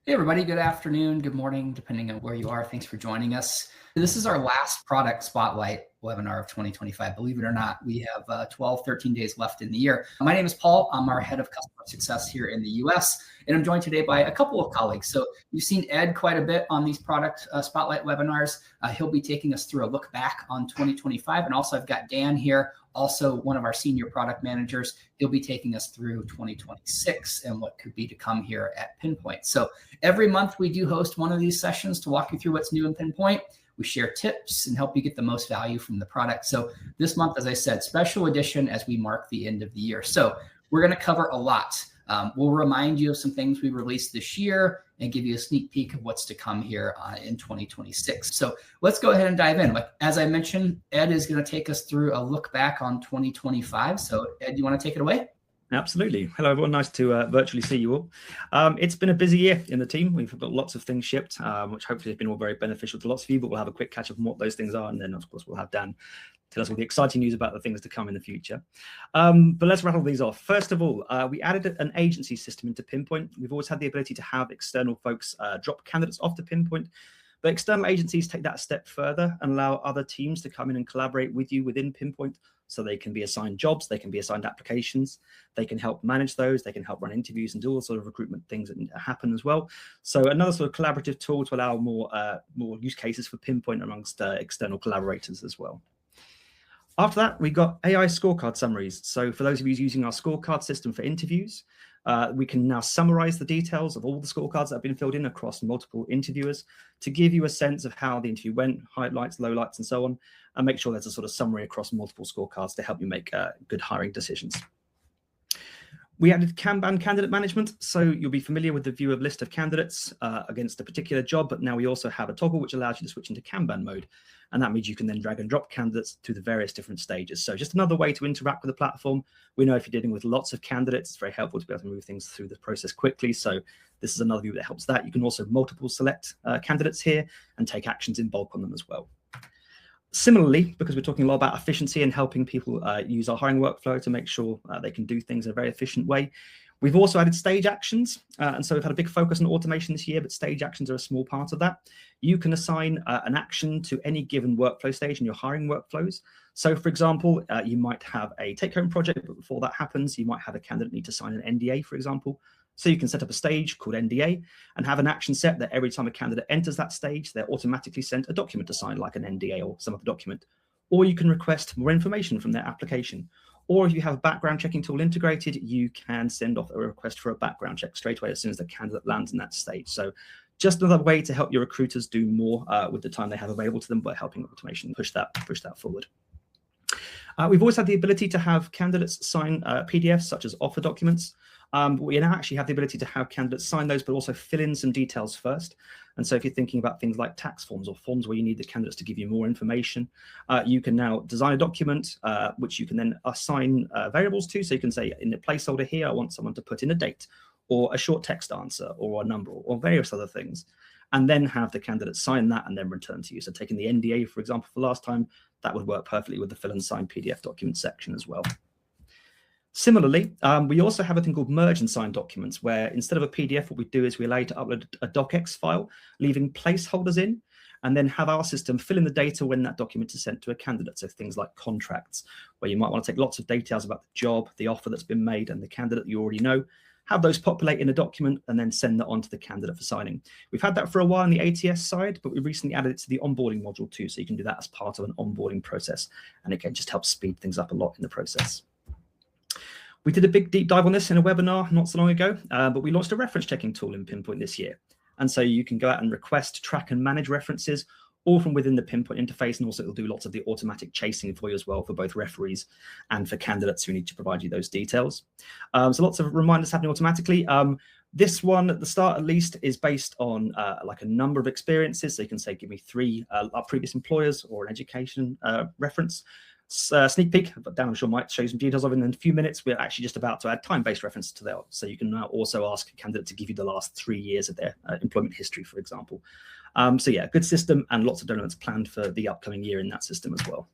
Hey, everybody. Good afternoon, good morning, depending on where you are. Thanks for joining us. This is our last product spotlight webinar of 2025. Believe it or not, we have 12, 13 days left in the year. My name is Paul. I'm our head of customer success here in the US, and I'm joined today by a couple of colleagues. So you've seen Ed quite a bit on these product spotlight webinars. He'll be taking us through a look back on 2025. And also I've got Dan here, also one of our senior product managers. He'll be taking us through 2026 and what could be to come here at Pinpoint. So every month we do host one of these sessions to walk you through what's new in Pinpoint. We share tips and help you get the most value from the product. So this month, as I said, special edition as we mark the end of the year. So we're going to cover a lot. We'll remind you of some things we released this year and give you a sneak peek of what's to come here in 2026. So let's go ahead and dive in. As I mentioned, Ed is going to take us through a look back on 2025. So Ed, do you want to take it away? Absolutely. Hello, everyone. Nice to virtually see you all. It's been a busy year in the team. We've got lots of things shipped, which hopefully have been all very beneficial to lots of you, but we'll have a quick catch up on what those things are. And then, of course, we'll have Dan tell us all the exciting news about the things to come in the future. But let's rattle these off. First of all, we added an agency system into Pinpoint. We've always had the ability to have external folks drop candidates off to Pinpoint. But external agencies take that a step further and allow other teams to come in and collaborate with you within Pinpoint. So they can be assigned jobs, they can be assigned applications, they can help manage those, they can help run interviews and do all sort of recruitment things that happen as well. So another sort of collaborative tool to allow more use cases for Pinpoint amongst external collaborators as well. After that, we got AI scorecard summaries. So for those of you using our scorecard system for interviews, we can now summarize the details of all the scorecards that have been filled in across multiple interviewers to give you a sense of how the interview went, highlights, lowlights, and so on, and make sure there's a sort of summary across multiple scorecards to help you make good hiring decisions. We added Kanban candidate management, so you'll be familiar with the view of list of candidates against a particular job, but now we also have a toggle which allows you to switch into Kanban mode, and that means you can then drag and drop candidates to the various different stages. So just another way to interact with the platform. We know if you're dealing with lots of candidates, it's very helpful to be able to move things through the process quickly, so this is another view that helps that. You can also multiple select candidates here and take actions in bulk on them as well. Similarly, because we're talking a lot about efficiency and helping people use our hiring workflow to make sure they can do things in a very efficient way, we've also added stage actions. And so we've had a big focus on automation this year, but stage actions are a small part of that. You can assign an action to any given workflow stage in your hiring workflows. So for example, you might have a take-home project, but before that happens, you might have a candidate need to sign an NDA, for example. So you can set up a stage called NDA and have an action set that every time a candidate enters that stage, they're automatically sent a document to sign, like an NDA or some other document. Or you can request more information from their application. Or if you have a background checking tool integrated, you can send off a request for a background check straight away as soon as the candidate lands in that stage. So just another way to help your recruiters do more with the time they have available to them by helping automation push that forward. We've always had the ability to have candidates sign PDFs such as offer documents. But we now actually have the ability to have candidates sign those, but also fill in some details first. And so if you're thinking about things like tax forms or forms where you need the candidates to give you more information, you can now design a document, which you can then assign variables to. So you can say in the placeholder here, I want someone to put in a date or a short text answer or a number or various other things, and then have the candidate sign that and then return to you. So taking the NDA, for example, for last time, that would work perfectly with the fill and sign PDF document section as well. Similarly, we also have a thing called merge and sign documents, where instead of a PDF, what we do is we allow you to upload a docx file, leaving placeholders in, and then have our system fill in the data when that document is sent to a candidate. So things like contracts, where you might want to take lots of details about the job, the offer that's been made, and the candidate you already know, have those populate in a document, and then send that on to the candidate for signing. We've had that for a while on the ATS side, but we recently added it to the onboarding module too, so you can do that as part of an onboarding process, and it can just help speed things up a lot in the process. We did a big deep dive on this in a webinar not so long ago, but we launched a reference checking tool in Pinpoint this year. And so you can go out and request, track and manage references all from within the Pinpoint interface. And also it'll do lots of the automatic chasing for you as well for both referees and for candidates who need to provide you those details. So lots of reminders happening automatically. This one at the start, at least, is based on like a number of experiences. So you can say, give me 3 our previous employers or an education reference. Sneak peek, but Dan, I'm sure, might show you some details of it in a few minutes. We're actually just about to add time-based reference to that. So you can now also ask a candidate to give you the last 3 years of their employment history, for example. So yeah, good system and lots of developments planned for the upcoming year in that system as well.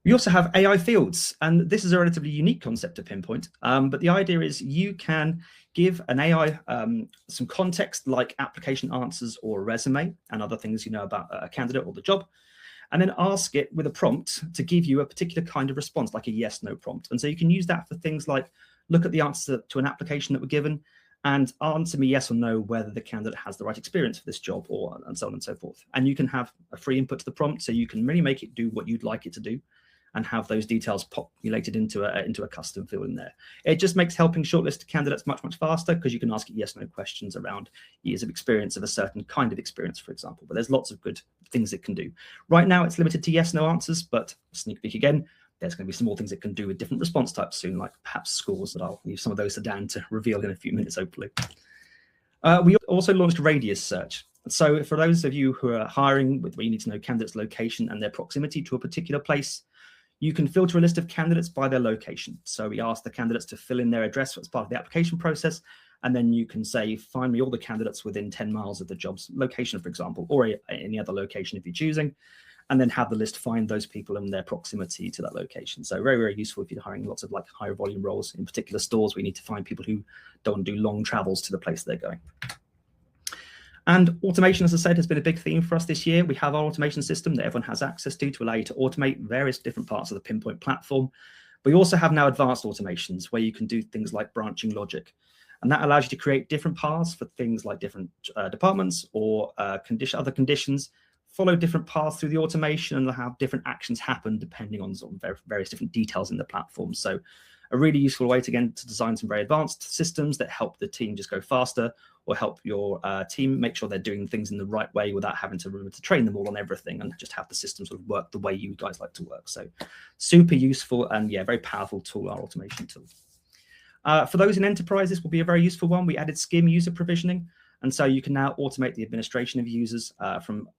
We also have AI fields, and this is a relatively unique concept to Pinpoint, but the idea is you can give an AI some context like application answers or a resume and other things you know about a candidate or the job, and then ask it with a prompt to give you a particular kind of response, like a yes/no prompt. And so you can use that for things like look at the answer to an application that we're given and answer me yes or no whether the candidate has the right experience for this job, or and so on and so forth. And you can have a free input to the prompt, so you can really make it do what you'd like it to do and have those details populated into a custom field in there. It just makes helping shortlist candidates much, much faster, because you can ask it yes/no questions around years of experience of a certain kind of experience, for example. But there's lots of good things it can do. Right now, it's limited to yes/no answers, but sneak peek again, there's going to be some more things it can do with different response types soon, like perhaps scores, that I'll leave some of those to Dan to reveal in a few minutes, hopefully. We also launched radius search. So for those of you who are hiring, where you need to know candidates' location and their proximity to a particular place, you can filter a list of candidates by their location. So we ask the candidates to fill in their address as part of the application process, and then you can say, find me all the candidates within 10 miles of the job's location, for example, or any other location if you're choosing, and then have the list find those people and their proximity to that location. So very, very useful if you're hiring lots of like higher volume roles in particular stores where you need to find people who don't want to do long travels to the place they're going. And automation, as I said, has been a big theme for us this year. We have our automation system that everyone has access to allow you to automate various different parts of the Pinpoint platform. But we also have now advanced automations where you can do things like branching logic. And that allows you to create different paths for things like different departments or other conditions, follow different paths through the automation, and have different actions happen depending on sort of various different details in the platform. So a really useful way to design some very advanced systems that help the team just go faster, or help your team make sure they're doing things in the right way without having to remember to train them all on everything, and just have the system sort of work the way you guys like to work. So super useful and yeah, very powerful tool, our automation tool. For those in enterprise, this will be a very useful one. We added SCIM user provisioning. And so you can now automate the administration of users from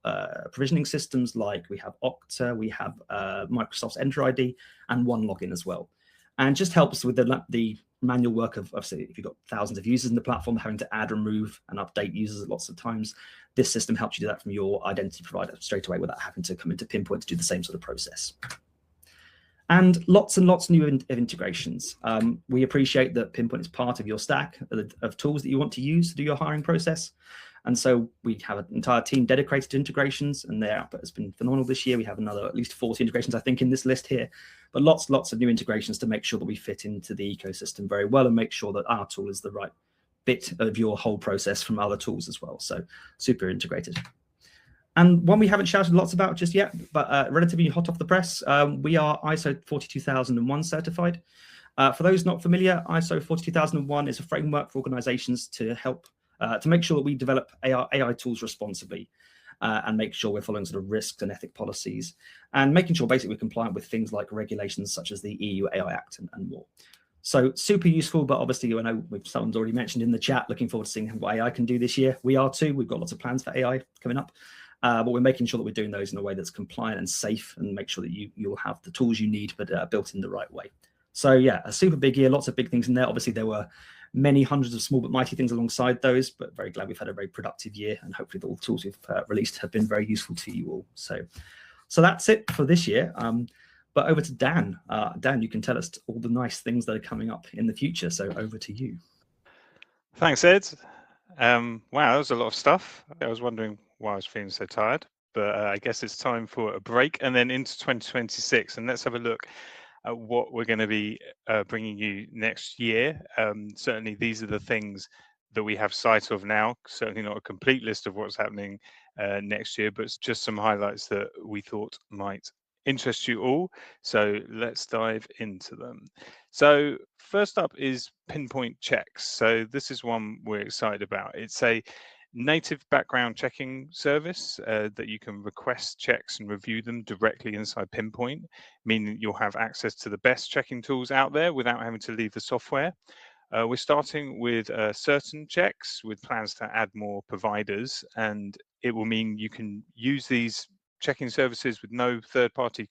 provisioning systems like we have Okta, we have Microsoft's Entra ID and OneLogin as well. And just helps with the manual work of say, if you've got thousands of users in the platform, having to add, remove, and update users lots of times. This system helps you do that from your identity provider straight away without having to come into Pinpoint to do the same sort of process. And lots new integrations. We appreciate that Pinpoint is part of your stack of tools that you want to use to do your hiring process. And so we have an entire team dedicated to integrations, and their output has been phenomenal this year. We have another at least 40 integrations, I think, in this list here, but lots of new integrations to make sure that we fit into the ecosystem very well and make sure that our tool is the right bit of your whole process from other tools as well. So super integrated. And one we haven't shouted lots about just yet, but relatively hot off the press, we are ISO 42001 certified. For those not familiar, ISO 42001 is a framework for organizations to help to make sure that we develop AI tools responsibly and make sure we're following sort of risks and ethic policies, and making sure basically we're compliant with things like regulations such as the EU AI Act and more. So super useful, but obviously I know someone's already mentioned in the chat, looking forward to seeing what AI can do this year. We are too. We've got lots of plans for AI coming up. But we're making sure that we're doing those in a way that's compliant and safe, and make sure that you'll have the tools you need, but built in the right way. So yeah, a super big year, lots of big things in there. Obviously, there were many hundreds of small but mighty things alongside those, but very glad we've had a very productive year, and hopefully the tools we've released have been very useful to you all. So that's it for this year. But over to Dan. Dan, you can tell us all the nice things that are coming up in the future. So over to you. Thanks, Ed. Wow, that was a lot of stuff. I was wondering why I was feeling so tired, but I guess it's time for a break and then into 2026. And let's have a look at what we're going to be bringing you next year. Certainly, these are the things that we have sight of now. Certainly not a complete list of what's happening next year, but it's just some highlights that we thought might interest you all. So let's dive into them. So first up is Pinpoint Checks. So this is one we're excited about. It's a native background checking service that you can request checks and review them directly inside Pinpoint, meaning you'll have access to the best checking tools out there without having to leave the software. We're starting with certain checks with plans to add more providers, and it will mean you can use these checking services with no third-party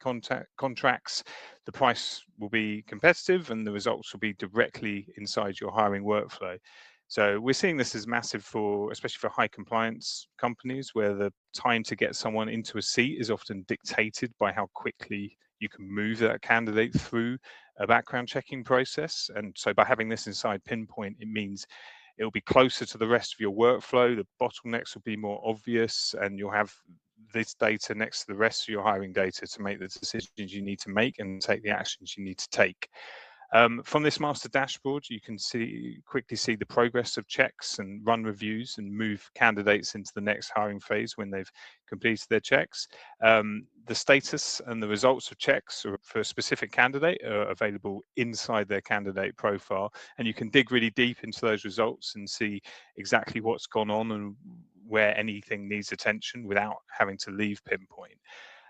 contracts. The price will be competitive and the results will be directly inside your hiring workflow. So we're seeing this as massive especially for high compliance companies, where the time to get someone into a seat is often dictated by how quickly you can move that candidate through a background checking process. And so by having this inside Pinpoint, it means it'll be closer to the rest of your workflow. The bottlenecks will be more obvious, and you'll have this data next to the rest of your hiring data to make the decisions you need to make and take the actions you need to take. From this master dashboard, you can quickly see the progress of checks and run reviews and move candidates into the next hiring phase when they've completed their checks. The status and the results of checks for a specific candidate are available inside their candidate profile, and you can dig really deep into those results and see exactly what's gone on and where anything needs attention without having to leave Pinpoint.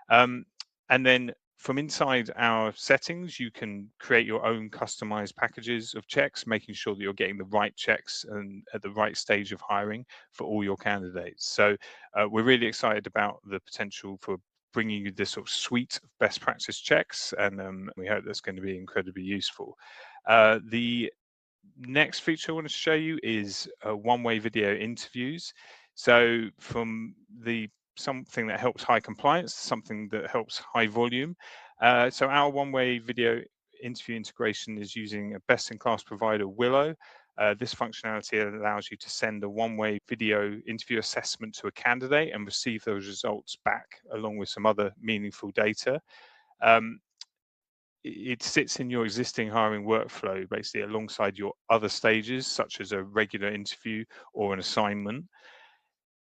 And then from inside our settings, you can create your own customized packages of checks, making sure that you're getting the right checks and at the right stage of hiring for all your candidates. So we're really excited about the potential for bringing you this sort of suite of best practice checks, and we hope that's going to be incredibly useful. The next feature I want to show you is one-way video interviews. So from something that helps high compliance, something that helps high volume. So our one-way video interview integration is using a best-in-class provider, Willo. This functionality allows you to send a one-way video interview assessment to a candidate and receive those results back along with some other meaningful data. It sits in your existing hiring workflow, basically alongside your other stages, such as a regular interview or an assignment.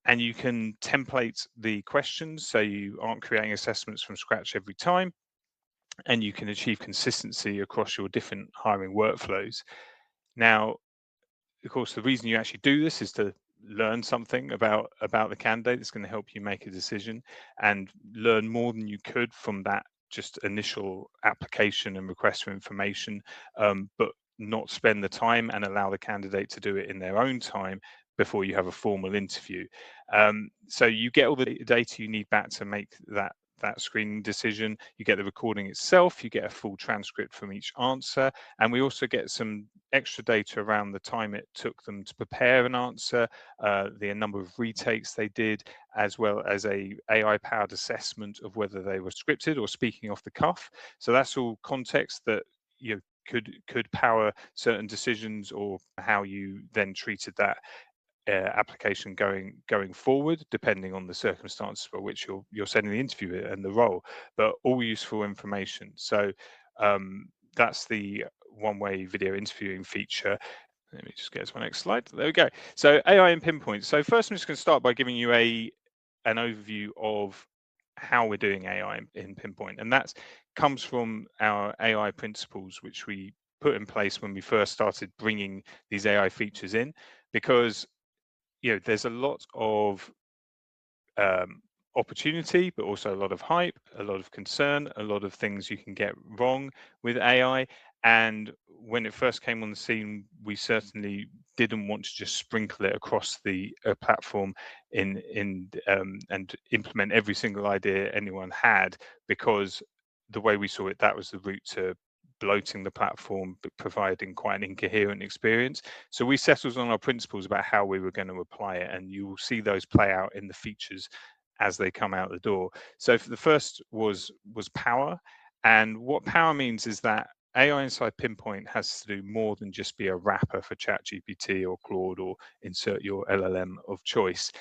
And you can template the questions so you aren't creating assessments from scratch every time, and you can achieve consistency across your different hiring workflows. Now, of course, the reason you actually do this is to learn something about the candidate that's going to help you make a decision and learn more than you could from that just initial application and request for information, but not spend the time and allow the candidate to do it in their own time before you have a formal interview. So you get all the data you need back to make that screening decision. You get the recording itself, you get a full transcript from each answer, and we also get some extra data around the time it took them to prepare an answer, the number of retakes they did, as well as a AI-powered assessment of whether they were scripted or speaking off the cuff. So that's all context that you could power certain decisions or how you then treated that application going forward, depending on the circumstances for which you're sending the interview and the role, but all useful information. So that's the one-way video interviewing feature. Let me just get to my next slide. There we go. So AI in Pinpoint. So first, I'm just going to start by giving you an overview of how we're doing AI in Pinpoint, and that comes from our AI principles, which we put in place when we first started bringing these AI features in, because there's a lot of opportunity, but also a lot of hype, a lot of concern, a lot of things you can get wrong with AI. And when it first came on the scene, we certainly didn't want to just sprinkle it across the platform and implement every single idea anyone had, because the way we saw it, that was the route to bloating the platform, but providing quite an incoherent experience. So we settled on our principles about how we were going to apply it, and you will see those play out in the features as they come out the door. So for the first was power, and what power means is that AI inside Pinpoint has to do more than just be a wrapper for ChatGPT or Claude or insert your LLM of choice.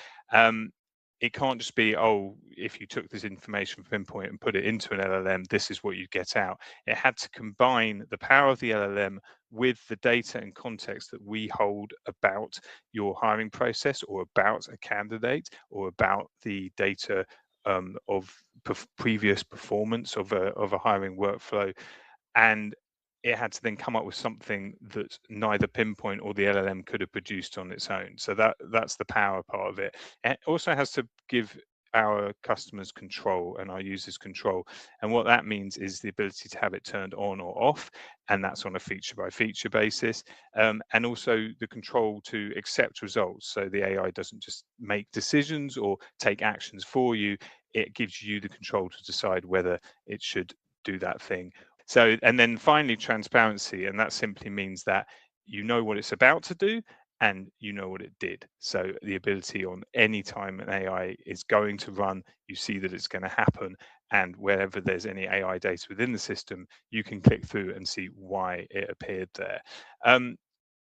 It can't just be, oh, if you took this information from Pinpoint and put it into an LLM, this is what you get out. It had to combine the power of the LLM with the data and context that we hold about your hiring process, or about a candidate, or about the data of previous performance of a hiring workflow. And it had to then come up with something that neither Pinpoint or the LLM could have produced on its own. So that's the power part of it. It also has to give our customers control and our users control. And what that means is the ability to have it turned on or off, and that's on a feature by feature basis. And also the control to accept results. So the AI doesn't just make decisions or take actions for you. It gives you the control to decide whether it should do that thing. So, and then finally, transparency, and that simply means that you know what it's about to do and you know what it did. So the ability on any time an AI is going to run, you see that it's going to happen, and wherever there's any AI data within the system, you can click through and see why it appeared there.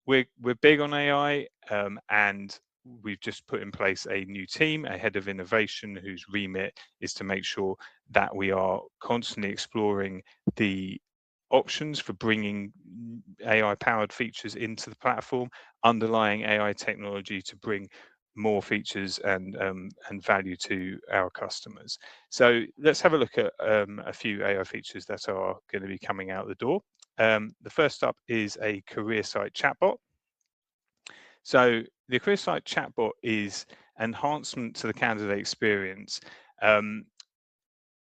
We're big on AI, and we've just put in place a new team, a head of innovation, whose remit is to make sure that we are constantly exploring the options for bringing AI-powered features into the platform, underlying AI technology to bring more features and value to our customers. So let's have a look at a few AI features that are going to be coming out the door. The first up is a career site chatbot. So the career site chatbot is enhancement to the candidate experience.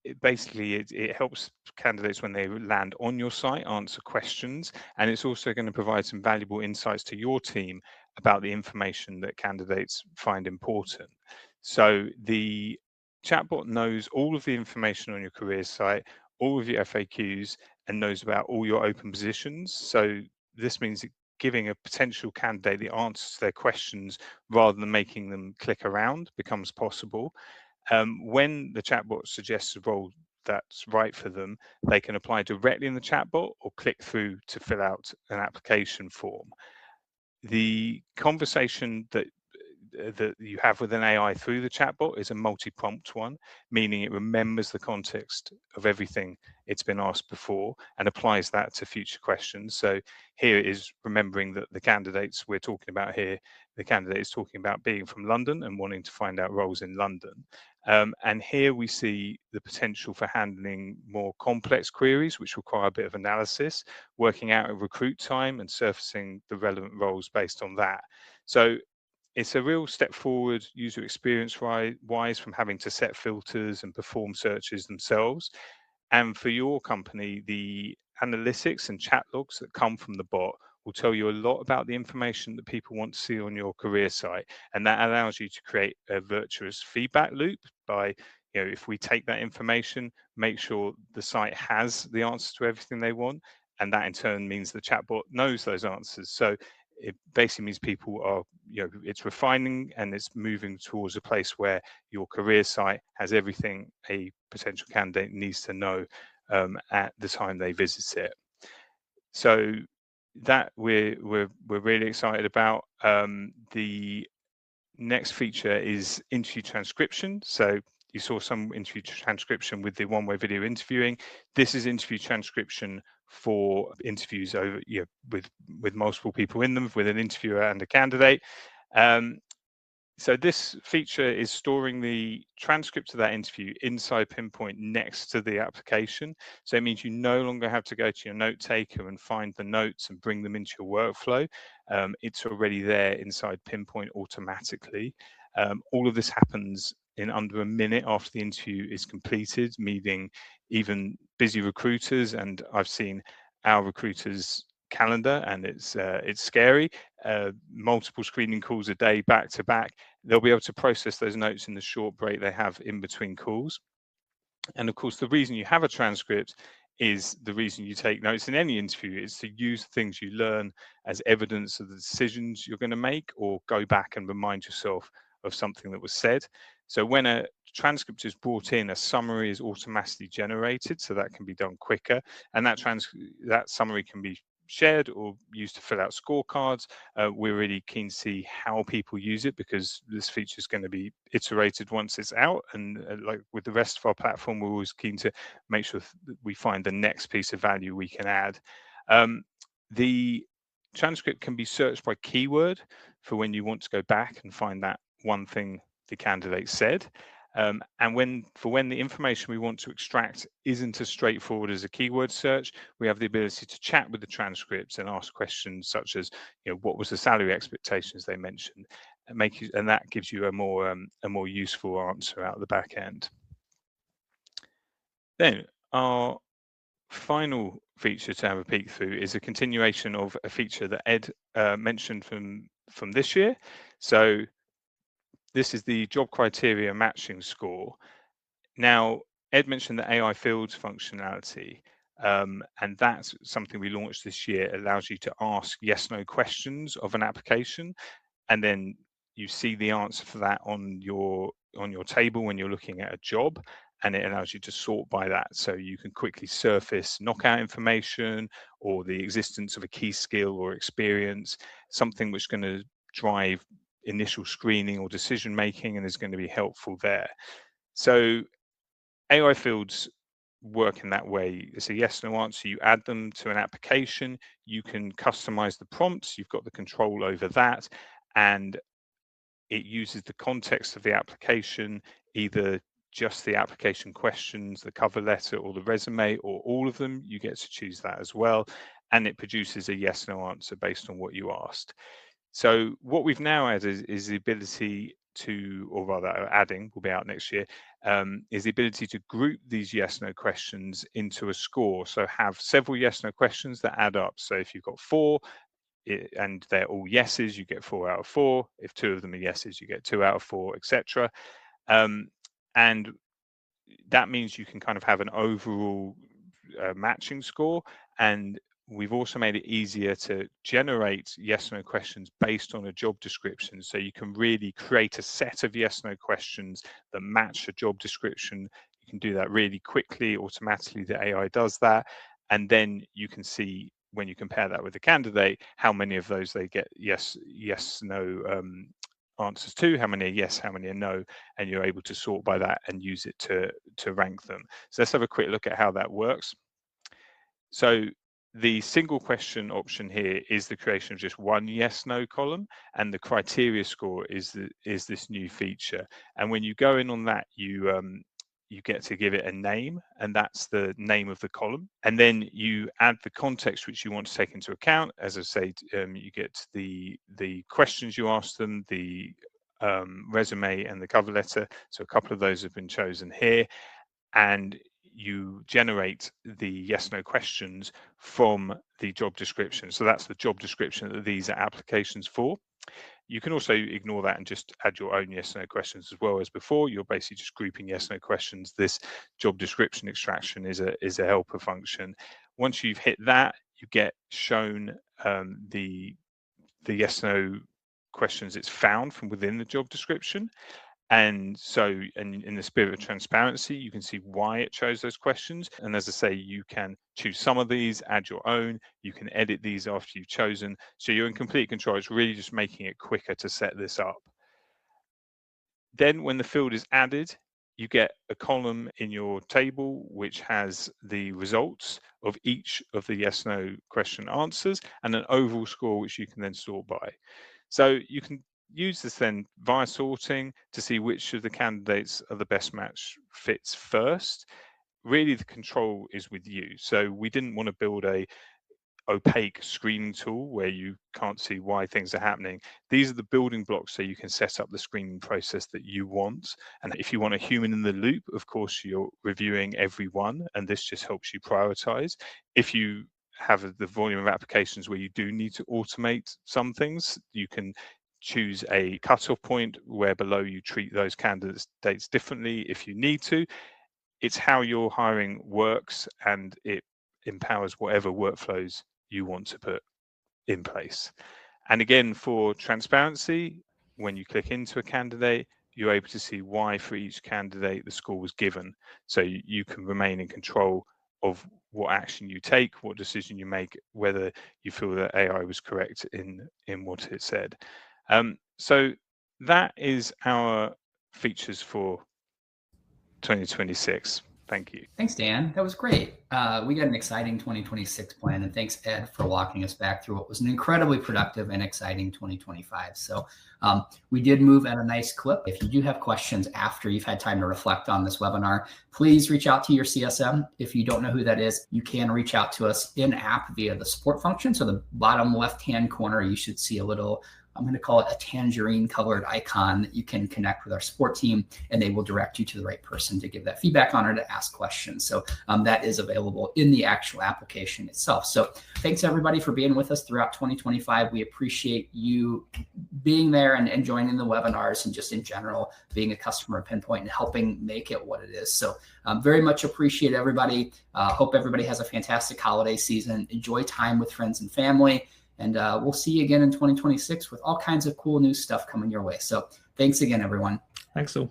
It helps candidates when they land on your site answer questions, and it's also going to provide some valuable insights to your team about the information that candidates find important. So the chatbot knows all of the information on your career site, all of your FAQs, and knows about all your open positions. So this means that giving a potential candidate the answers to their questions rather than making them click around becomes possible. When the chatbot suggests a role that's right for them, they can apply directly in the chatbot or click through to fill out an application form. The conversation that you have with an AI through the chatbot is a multi-prompt one, meaning it remembers the context of everything it's been asked before and applies that to future questions. So here it is remembering that the candidates we're talking about here, the candidate is talking about being from London and wanting to find out roles in London. And here we see the potential for handling more complex queries, which require a bit of analysis, working out a recruit time and surfacing the relevant roles based on that. So it's a real step forward user experience wise from having to set filters and perform searches themselves. And for your company, the analytics and chat logs that come from the bot will tell you a lot about the information that people want to see on your career site. And that allows you to create a virtuous feedback loop by, if we take that information, make sure the site has the answers to everything they want. And that in turn means the chatbot knows those answers. So it basically means people are, it's refining and it's moving towards a place where your career site has everything a potential candidate needs to know at the time they visit it. So that we're really excited about. The next feature is interview transcription. So you saw some interview transcription with the one-way video interviewing. This is interview transcription for interviews over with multiple people in them, with an interviewer and a candidate. So this feature is storing the transcript of that interview inside Pinpoint next to the application. So it means you no longer have to go to your note taker and find the notes and bring them into your workflow. It's already there inside Pinpoint automatically. All of this happens in under a minute after the interview is completed, meaning even busy recruiters, and I've seen our recruiters' calendar, and it's scary. Multiple screening calls a day back to back. They'll be able to process those notes in the short break they have in between calls. And of course, the reason you have a transcript is the reason you take notes in any interview is to use things you learn as evidence of the decisions you're going to make, or go back and remind yourself of something that was said. So when a transcript is brought in, a summary is automatically generated, so that can be done quicker. And that summary can be shared or used to fill out scorecards. We're really keen to see how people use it, because this feature is going to be iterated once it's out. And like with the rest of our platform, we're always keen to make sure that we find the next piece of value we can add. The transcript can be searched by keyword for when you want to go back and find that one thing the candidate said. And when the information we want to extract isn't as straightforward as a keyword search, we have the ability to chat with the transcripts and ask questions such as, what was the salary expectations they mentioned, and that gives you a more useful answer out the back end. Then our final feature to have a peek through is a continuation of a feature that Ed mentioned from this year. So this is the job criteria matching score. Now, Ed mentioned the AI fields functionality, and that's something we launched this year. It allows you to ask yes/no questions of an application, and then you see the answer for that on your table when you're looking at a job. and it allows you to sort by that. So you can quickly surface knockout information or the existence of a key skill or experience, something which is going to drive initial screening or decision making and is going to be helpful there. So AI fields work in that way. It's a yes no answer. You add them to an application, you can customize the prompts, you've got the control over that, and it uses the context of the application, either just the application questions, the cover letter, or the resume, or all of them. You get to choose that as well, and it produces a yes no answer based on what you asked. So what we've now added is the ability to, or rather adding, will be out next year, is the ability to group these yes no questions into a score. So have several yes no questions that add up. So if you've got 4 and they're all yeses, you get 4 out of 4. If 2 of them are yeses, you get 2 out of 4, etc. And that means you can kind of have an overall matching score. And we've also made it easier to generate yes no questions based on a job description. So you can really create a set of yes no questions that match a job description. You can do that really quickly, automatically. The AI does that. And then you can see, when you compare that with the candidate, how many of those they get yes, no answers to, how many are yes, how many are no, and you're able to sort by that and use it to rank them. So let's have a quick look at how that works. So the single question option here is the creation of just one yes no column, and the criteria score is this new feature. And when you go in on that, you get to give it a name, and that's the name of the column. And then you add the context which you want to take into account. As I say, you get the questions you ask them, the resume and the cover letter. So a couple of those have been chosen here. And you generate the yes no questions from the job description. So that's the job description that these are applications for. You can also ignore that and just add your own yes no questions as well as before. You're basically just grouping yes no questions. This job description extraction is a helper function. Once you've hit that, you get shown the yes no questions it's found from within the job description. And so, and in the spirit of transparency, you can see why it chose those questions. And as I say, you can choose some of these, add your own, you can edit these after you've chosen. So you're in complete control. It's really just making it quicker to set this up. Then when the field is added, you get a column in your table which has the results of each of the yes no question answers and an overall score which you can then sort by. So you can use this then via sorting to see which of the candidates are the best match fits first. Really, the control is with you. So we didn't want to build a opaque screening tool where you can't see why things are happening. These are the building blocks so you can set up the screening process that you want. And if you want a human in the loop, of course, you're reviewing every one, and this just helps you prioritize. If you have the volume of applications where you do need to automate some things, you can choose a cutoff point where below you treat those candidates differently if you need to. It's how your hiring works, and it empowers whatever workflows you want to put in place. And again, for transparency, when you click into a candidate, you're able to see why for each candidate the score was given. So you can remain in control of what action you take, what decision you make, whether you feel that AI was correct in what it said. So that is our features for 2026. Thank you. Thanks, Dan. That was great. We got an exciting 2026 plan, and thanks, Ed, for walking us back through what was an incredibly productive and exciting 2025. So we did move at a nice clip. If you do have questions after you've had time to reflect on this webinar, please reach out to your CSM. If you don't know who that is, you can reach out to us in-app via the support function. So the bottom left-hand corner, you should see a little, I'm going to call it a tangerine colored icon that you can connect with our support team, and they will direct you to the right person to give that feedback on or to ask questions. So that is available in the actual application itself. So thanks everybody for being with us throughout 2025. We appreciate you being there and joining the webinars and just in general being a customer of Pinpoint and helping make it what it is. So very much appreciate everybody. Hope everybody has a fantastic holiday season. Enjoy time with friends and family. And we'll see you again in 2026 with all kinds of cool new stuff coming your way. So thanks again, everyone. Thanks all.